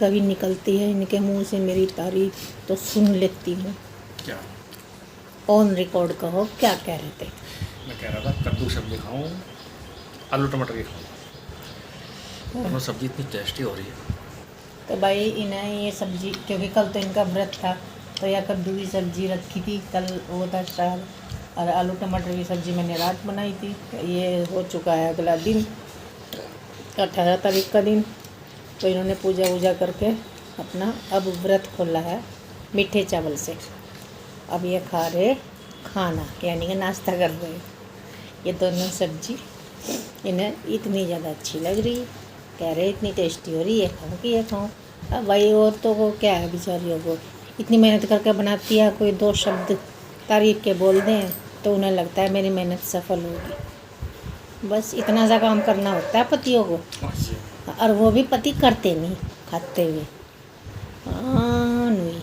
कभी निकलती है इनके मुंह से मेरी तारीफ तो सुन लेती हूँ। क्या? ऑन रिकॉर्ड कहो, क्या कह रहे थे? मैं कह रहा था कद्दू सब्जी खाऊं, आलू टमाटर की खाऊं, और वो सब्जी इतनी टेस्टी हो रही है। तो भाई इन्हें ये सब्जी, क्योंकि कल तो इनका व्रत था तो यह कद्दू की सब्जी रखी थी, कल वो था शायद, और आलू टमाटर की सब्जी मैंने रात बनाई थी। ये हो चुका है अगला दिन, 18 तारीख का दिन। तो इन्होंने पूजा वूजा करके अपना अब व्रत खोला है मीठे चावल से। अब ये खा रहे खाना, यानी कि नाश्ता कर रहे। ये दोनों सब्जी इन्हें इतनी ज़्यादा अच्छी लग रही है, कह रहे इतनी टेस्टी हो रही है, खाऊँ कि ये खाऊँ। अब भाई औरतों को क्या है, बेचारियों को इतनी मेहनत करके बनाती है, कोई दो शब्द तारीफ के बोल दें तो उन्हें लगता है मेरी मेहनत सफल होगी। बस इतना सा काम करना होता है पतियों को, और वो भी पति करते नहीं, खाते हुए। हाँ नहीं।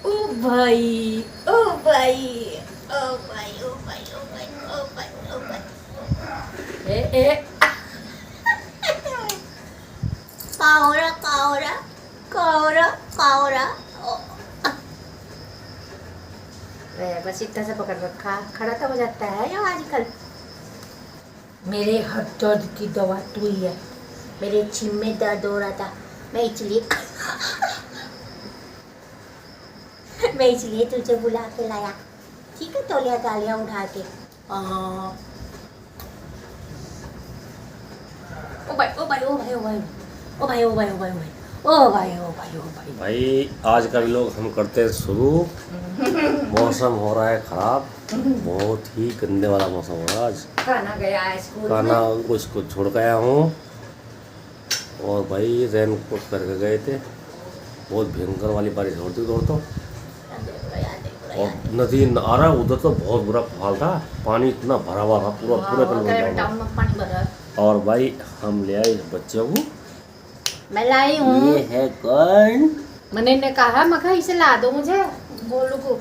ओ भाई, ओ भाई, ओ भाई, ओ भाई, ओ भाई, ओ भाई, ओ भाई, ए कावरा कावरा कावरा कावरा। बस इतना सा पकड़ रखा, खड़ा तो हो जाता है या आजकल। मेरे हर दर्द की दवा तू ही है। मेरे छिम में दर्द हो रहा था, मैं इसलिए तुझे बुला के लाया, ठीक है, तौलिया तालिया उठा के। ओ भाई, ओ भाई, ओ भाई, ओ भाई, ओ भाई, ओ भाई, ओ भाई, ओ भाई, ओ भाई, ओ भाई। भाई आज का भी लोग हम करते हैं शुरू। मौसम हो रहा है खराब, बहुत ही गंदे वाला मौसम हो रहा है आज। खाना गया है स्कूल खाना में। उसको छोड़ गया हूँ, और भाई रेन कोट करके गए थे। बहुत भयंकर वाली बारिश होती उधर तो, और नदी आ रहा उधर तो बहुत बुरा हाल था, पानी इतना भरा हुआ था पूरा पूरे टाउन में पानी भरा। और भाई हम ले आए इस बच्चे को, मैं लाई हूँ। ये है कौन? मैंने ने कहा मखा इसे ला दो मुझे, गोलू को,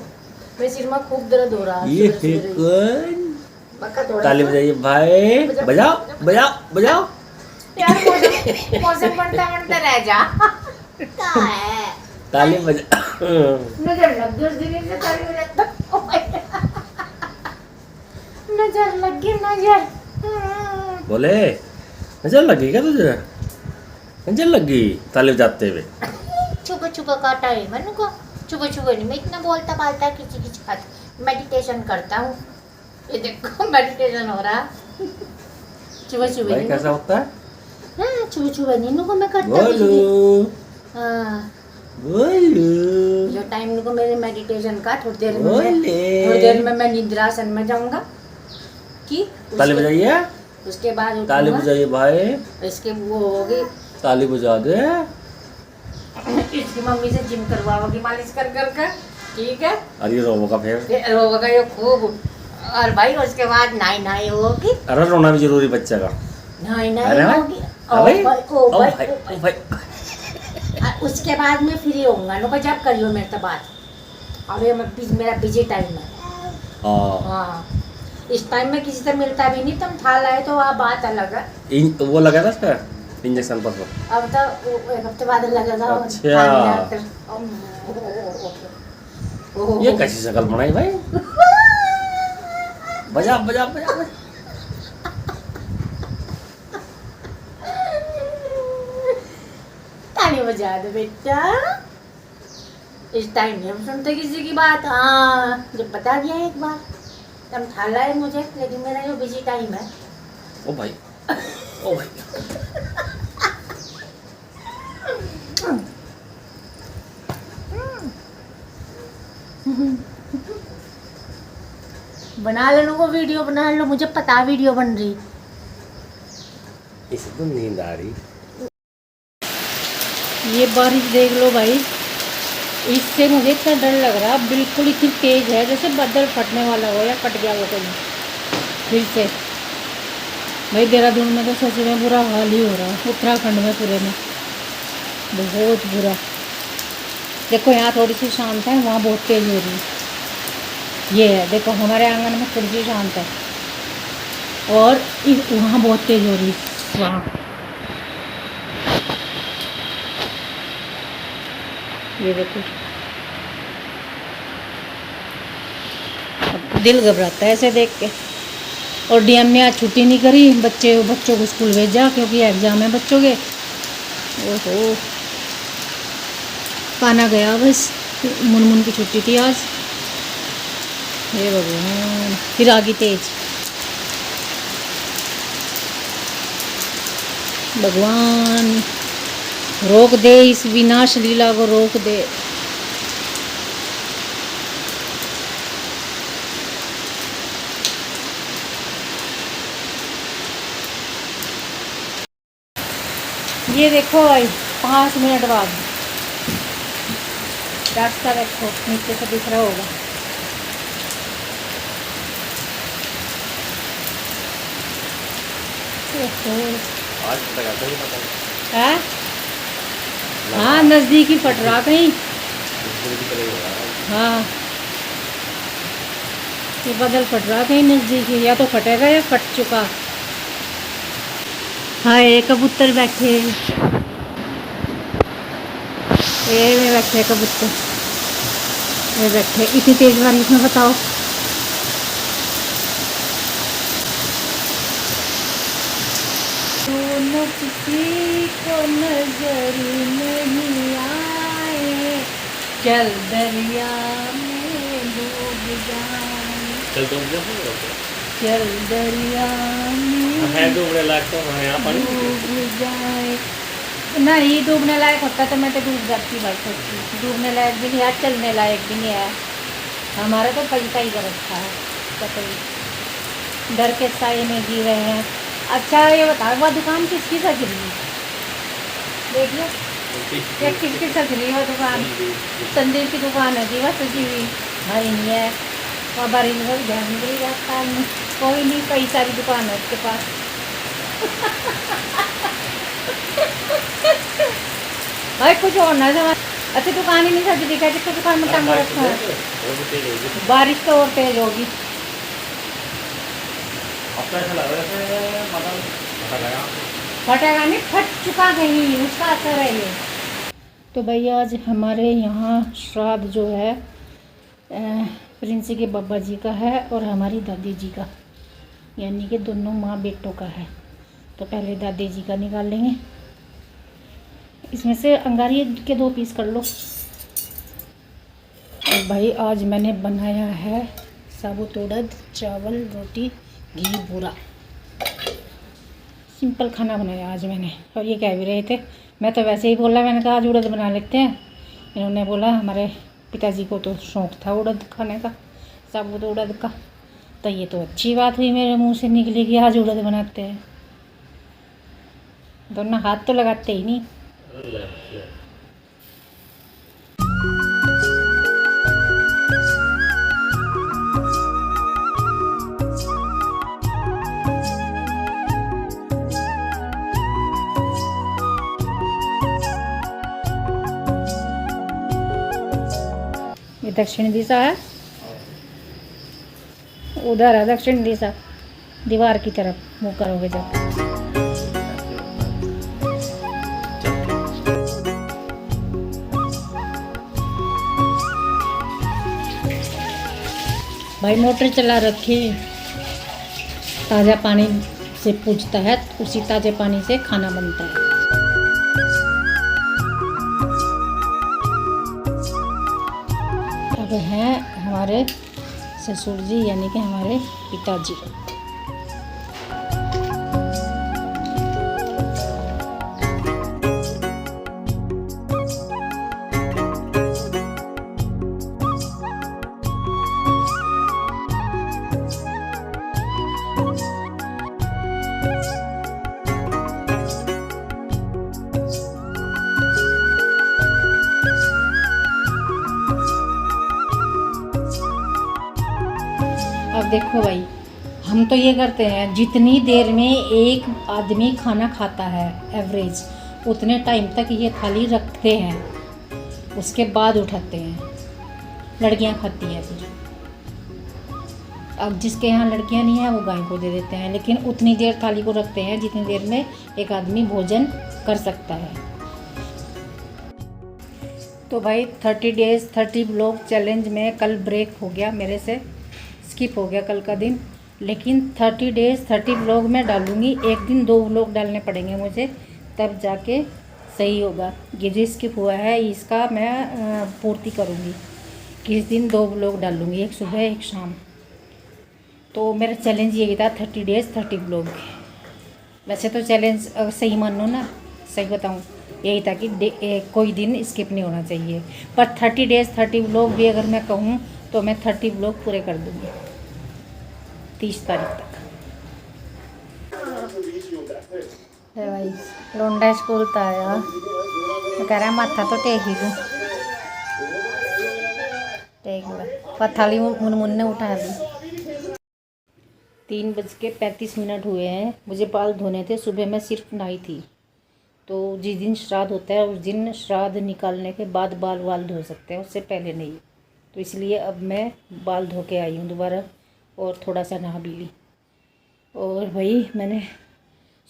मेरे सिर में खूब दर्द हो रहा है। ये है कौन? मक्खा थोड़ा ताली बजाइए भाई, बजाओ बजाओ बजाओ। यार मौसम बनता बनता रह जा। क्या है? ताली बजा। नजर लग गई उस दिन से, ताली बजा। नजर लग गई, नजर। बोले नजर लगी क्या तुझे? नजर लगी ताली बजाते हुए। छुपा छुपा काटा है मैंने को, छुपा छुपा नहीं। मैं इतना बोलता बालता किसी की साथ मेडिटेशन करता हूँ। ये देखो मेडिटेशन हो रहा। छुपा छुपा भाई कैसा होता है? हाँ, छुपा छुपा नहीं को मैं करता किसी बोलो की। हाँ, बोलो जो टाइम को मेरे मेडिटेशन का, थोड़ी देर में मैं निद्रासन में जाऊंगा। कि ताली बजाइए, उसके बाद ताली बजाइए भाई, इसके वो होगी, ताली बजा दे। इसकी मम्मी से जिम करवाओगी मालिश कर कर, ठीक है। अरे रोबो का फिर रोगा ये खूब, और भाई उसके बाद नाई नाई होगी। अरे रोना भी जरूरी बच्चे का। नाई अरे नाई भाई, होगी। भाई, ओ ओ भाई, भाई, ओ ओ भाई। भाई। उसके बाद मैं फ्री होऊंगा, नो जब करियो मेरे से बात। अरे मेरा बिजी टाइम है। हाँ, इस टाइम में किसी से मिलता भी नहीं, तुम था लाए तो वह बात अलग है। वो लगा था इसका इंजेक्शन पर। अब तो एक हफ्ते बाद लगा था। अच्छा, ये कैसी शक्ल बनाई भाई? बजा बजा बजा, बजा। ताली बजा दो बेटा। इस टाइम में हम सुनते किसी की बात। हाँ, जब बता दिया एक बार, तुम था लाए मुझे, लेकिन मेरा जो बिजी टाइम है। ओ भाई, ओ भाई। बना लो को वीडियो, बना लो, मुझे पता वीडियो बन रही। इसे तो नींद आ रही। ये बारिश देख लो भाई, इससे मुझे इतना डर लग रहा, बिल्कुल इतनी तेज है जैसे बादल फटने वाला हो या फट गया वो कहीं फिर से। भाई देहरादून में तो सच में बुरा हाल ही हो रहा है, उत्तराखंड में पूरे में बहुत बुरा। देखो यहाँ थोड़ी सी शांत है, वहाँ बहुत तेज हो रही है। ये है देखो, हमारे आंगन में थोड़ी सी शांत है, और वहाँ बहुत तेज हो रही वहाँ। ये देखो, अब दिल घबराता है ऐसे देख के। और डीएम ने आज छुट्टी नहीं करी, बच्चों को स्कूल भेजा क्योंकि एग्ज़ाम है बच्चों के। ओहो, काना गया बस, मुनमुन की छुट्टी थी आज। हे भगवान, फिर आगे तेज। भगवान रोक दे, इस विनाश लीला को रोक दे। ये देखो भाई, 5 मिनट बाद रास्ता देखो, नीचे से दिख रहा होगा। आज तक आता ही पता नहीं। है? हाँ, नज़दीक ही फट रहा कहीं। हाँ, ये बदल फट रहा कहीं नज़दीक ही, या तो फटेगा या फट चुका। हाय कबूतर बैठे, ये में बैठे कबूतर, ये बैठे इतनी तेज बारिश में, बताओ। दोनों किसी को नजर नहीं आए, चल दरिया में डूब जाए, चल तो चल दरिया में है डूबने लायक तो यहाँ पानी डूब जाए। नहीं डूबने लायक होता तो मैं तो डूब जाती भाई, सच्ची डूबने लायक भी नहीं है, चलने लायक भी नहीं है। हमारा तो पैसा ही कर रखा है, कतई डर के साए में जी रहे हैं। अच्छा ये बताओ, वह दुकान किसकी सज रही है? देखिए ये किसकी सज रही है वो दुकान? संदीप की दुकान है जी, वह सजी हुई भाई नहीं है, वह बारी में ध्यान नहीं जाता है। कोई नहीं, कई सारी दुकान है उसके पास। भाई कुछ और ना समझ, अच्छी दुकान ही नहीं सज रही, कहते दुकान में टांग रखा है। बारिश तो और तेज होगी। फटेगा नहीं, फट चुका कहीं, उसका असर है ये। तो भाई आज हमारे यहाँ श्राद्ध जो है प्रिंसी के बाबा जी का है और हमारी दादी जी का, यानी कि दोनों माँ बेटों का है। तो पहले दादी जी का निकाल लेंगे, इसमें से अंगारी के 2 पीस कर लो। और भाई आज मैंने बनाया है साबुत उड़द, चावल, रोटी, घी, बूरा। सिंपल खाना बनाया आज मैंने। और ये कह भी रहे थे, मैं तो वैसे ही बोला, मैंने कहा आज उड़द बना लेते हैं। इन्होंने बोला हमारे पिताजी को तो शौक़ था उड़द खाने का, साबुत उड़द का, तो ये तो अच्छी बात हुई मेरे मुंह से निकली कि आज उड़द बनाते हैं। दोनों हाथ तो लगाते ही नहीं। ये दक्षिण दिशा है, उधर है दक्षिण दिशा, दीवार की तरफ मुँह करोगे जब। भाई मोटर चला रखी, ताज़ा पानी से पूछता है, उसी ताज़े पानी से खाना बनता है। अब हैं हमारे ससुर जी, यानी कि हमारे पिताजी। अब देखो भाई, हम तो ये करते हैं, जितनी देर में एक आदमी खाना खाता है एवरेज, उतने टाइम तक ये थाली रखते हैं, उसके बाद उठाते हैं। लड़कियां खाती हैं फिर। अब जिसके यहाँ लड़कियाँ नहीं हैं वो गाय को दे देते हैं, लेकिन उतनी देर थाली को रखते हैं जितनी देर में एक आदमी भोजन कर सकता है। तो भाई 30 डेज़ 30 व्लॉग चैलेंज में कल ब्रेक हो गया, मेरे से स्किप हो गया कल का दिन, लेकिन 30 डेज़ 30 व्लॉग मैं डालूँगी। एक दिन 2 व्लॉग डालने पड़ेंगे मुझे, तब जाके सही होगा। ये जो स्किप हुआ है इसका मैं पूर्ति करूँगी। किस दिन 2 व्लॉग डालूँगी, एक सुबह एक शाम। तो मेरा चैलेंज यही था 30 डेज़ 30 व्लॉग। वैसे तो चैलेंज सही मानो ना, सही बताऊँ, यही था कि कोई दिन स्किप नहीं होना चाहिए। पर 30 डेज़ 30 व्लॉग भी अगर मैं कहूँ तो मैं 30 व्लॉग पूरे कर दूँगी 30 तारीख तक। भाई लोंडा स्कूल तो आया, तो कह रहा माथा तो टेक ही दूँ, टेक ला पथाली मुनमुन ने उठा दी। 3:35 हुए हैं। मुझे बाल धोने थे, सुबह मैं सिर्फ नहाई थी। तो जिस दिन श्राद्ध होता है उस दिन श्राद्ध निकालने के बाद बाल वाल धो सकते हैं, उससे पहले नहीं। तो इसलिए अब मैं बाल धो के आई हूँ दोबारा, और थोड़ा सा नहा भी ली। और भाई मैंने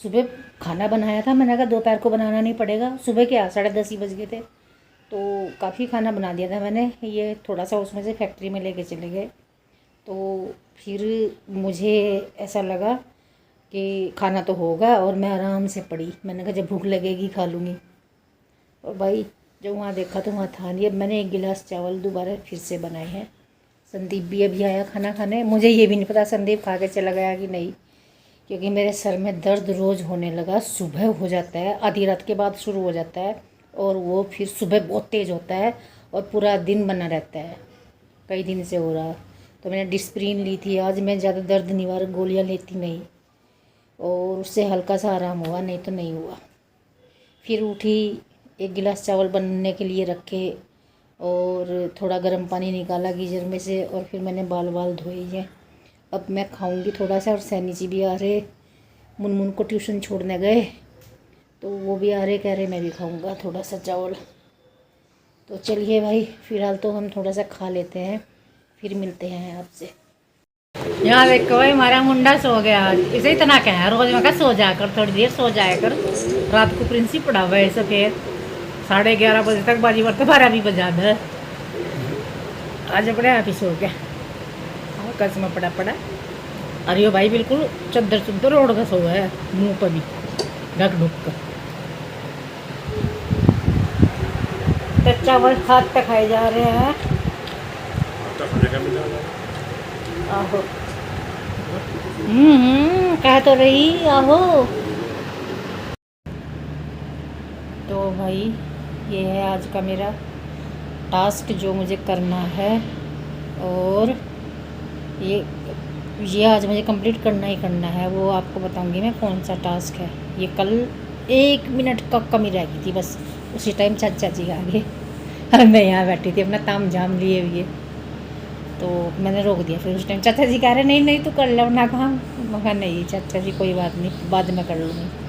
सुबह खाना बनाया था, मैंने कहा दोपहर को बनाना नहीं पड़ेगा। सुबह क्या 10:30 ही बज गए थे, तो काफ़ी खाना बना दिया था मैंने। ये थोड़ा सा उसमें से फैक्ट्री में लेके चले गए, तो फिर मुझे ऐसा लगा कि खाना तो होगा, और मैं आराम से पड़ी। मैंने कहा जब भूख लगेगी खा लूँगी। और भाई जो वहाँ देखा तो वहाँ था नहीं। अब मैंने 1 गिलास चावल दोबारा फिर से बनाए हैं। संदीप भी अभी आया खाना खाने। मुझे ये भी नहीं पता संदीप खा के चला गया कि नहीं, क्योंकि मेरे सर में दर्द रोज़ होने लगा। सुबह हो जाता है, आधी रात के बाद शुरू हो जाता है, और वो फिर सुबह बहुत तेज़ होता है और पूरा दिन बना रहता है। कई दिन से हो रहा। तो मैंने डिस्प्रिन ली थी आज। मैं ज़्यादा दर्द निवारक गोलियां लेती नहीं, और उससे हल्का सा आराम हुआ, नहीं तो नहीं हुआ। फिर उठी, 1 गिलास चावल बनने के लिए रखे, और थोड़ा गर्म पानी निकाला गीजर में से, और फिर मैंने बाल धोए हैं। अब मैं खाऊंगी थोड़ा सा। और सैनी जी भी आ रहे, मुनमुन को ट्यूशन छोड़ने गए, तो वो भी आ रहे, कह रहे मैं भी खाऊंगा थोड़ा सा चावल। तो चलिए भाई, फ़िलहाल तो हम थोड़ा सा खा लेते हैं, फिर मिलते हैं आपसे। यहाँ देखो भाई, हमारा मुंडा सो गया आज। इसे इतना क्या है, रोज मैं कहा सो जाया कर, थोड़ी देर सो जाया कर। रात को प्रिंसी पड़ा हुआ है सफ़ेद, 11:30 बजे तक बाजी बरते 12 भी बजा दे। आज अपने आप ही सो गया, कसम पड़ा। अरे यो भाई बिल्कुल चद्दर ओढ़ का सो है, मुँह पर भी ढक कर। तो चावल हाथ तक खाए जा रहे हैं। आहो, कह तो रही आहो। तो भाई ये है आज का मेरा टास्क जो मुझे करना है, और ये आज मुझे कंप्लीट करना ही करना है। वो आपको बताऊंगी मैं कौन सा टास्क है। ये कल 1 मिनट का कमी रह गई थी बस, उसी टाइम चाचा जी आ गए। मैं यहाँ बैठी थी अपना ताम झाम लिए हुए, तो मैंने रोक दिया। फिर उस टाइम चाचा जी कह रहे नहीं तू कर लो ना काम। मैं कहा नहीं चाचा जी कोई बात नहीं, बाद में कर लूँगी।